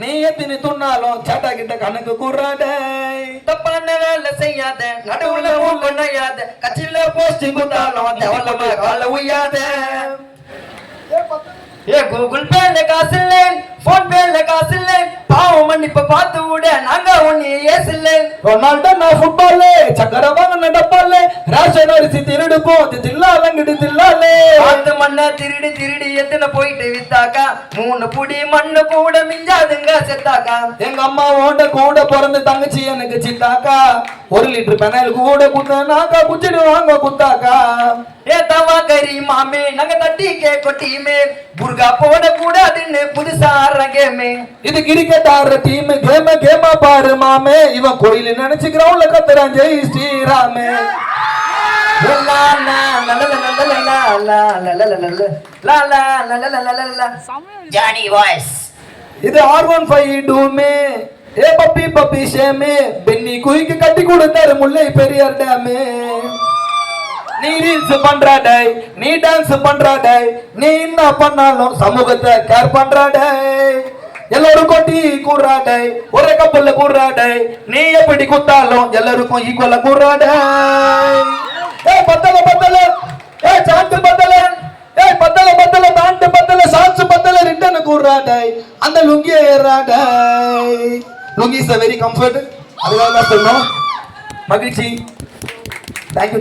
நீ எத்தினி துண்ணாலும் சாட்டா கிட்ட கணக்கு கூறாடே. தப்பான வேலை செய்யாத, நடுவுல மூக்கணையாத, கட்சியில போஸ்ட் குத்தாலும் தேவலமா கால உய்யாத. ஏ கூகுள் பேல காசு இல்ல, போன் பேல காசு இல்ல, பாவம் மன்னிப்ப பார்த்து விட நாங்க ஒண்ணு ஏசில்ல. ரொனால்டோ நான் ஃபுட்பால் சக்கர வாங்க டப்பாலே, ரேஷன் அரிசி திருடு போது தில்லாலங்கிடு தில்லாலே. பார்த்து மண்ண திருடி திருடி எத்தனை போயிட்டு வித்தாக்கா, 3 புடி மண்ணு கூட மிஞ்சாதுங்க செத்தாக்கா. எங்க அம்மா ஓண்ட கூட பிறந்த தங்கச்சி எனக்கு சித்தாக்கா, 1 லிட்டர் பெனாயில் கூட குத்தாக்கா, குச்சிடுவாங்க குத்தாக்கா. ஏ தவா கறி மாமே நாங்க தட்டி கொட்டியுமே, புர்கா போட கூடாதுன்னு புதுசா கேமே. இது கிரிக்கெட் ஆடுற டீம் கேமா பாரு மாமே, இவன் கோயில நினைச்சு கிரவுண்ட்ல கத்துறான் ஜெய் ஸ்ரீராமே. Johnny voice. இது R15 டூமே, ஏ பப்பி பப்பி ஷேமே, பென்னி குயிக்கு கட்டி கொடுத்தாரு முல்லை பெரியார் டேமே. நீ ரீல்ஸ் பண்றாடே, நீ டான்ஸ் பண்றாடே, நீ என்ன பண்ணாலும் சமூகத்தை கேர் பண்றாடே. எல்லாருக்கும் டீ கூறாடே, ஒரே கப்பல்ல கூறாடே, நீ எப்படி குத்தாலும் எல்லாருக்கும் ஈக்குவலா கூறாடே. ஏய் பத்தல பத்தல, ஏய் சாந்து பத்தல, ஏய் பத்தல பத்தல, பேண்ட் பத்தல, ஷார்ட்ஸ் பத்தல, ரிட்டர்ன் கூறாடே, அந்த லுங்கியை ஏறாடே. Lungi is a very comfort. அதுதான் சொன்னோம். மகிழ்ச்சி. தேங்க்யூ.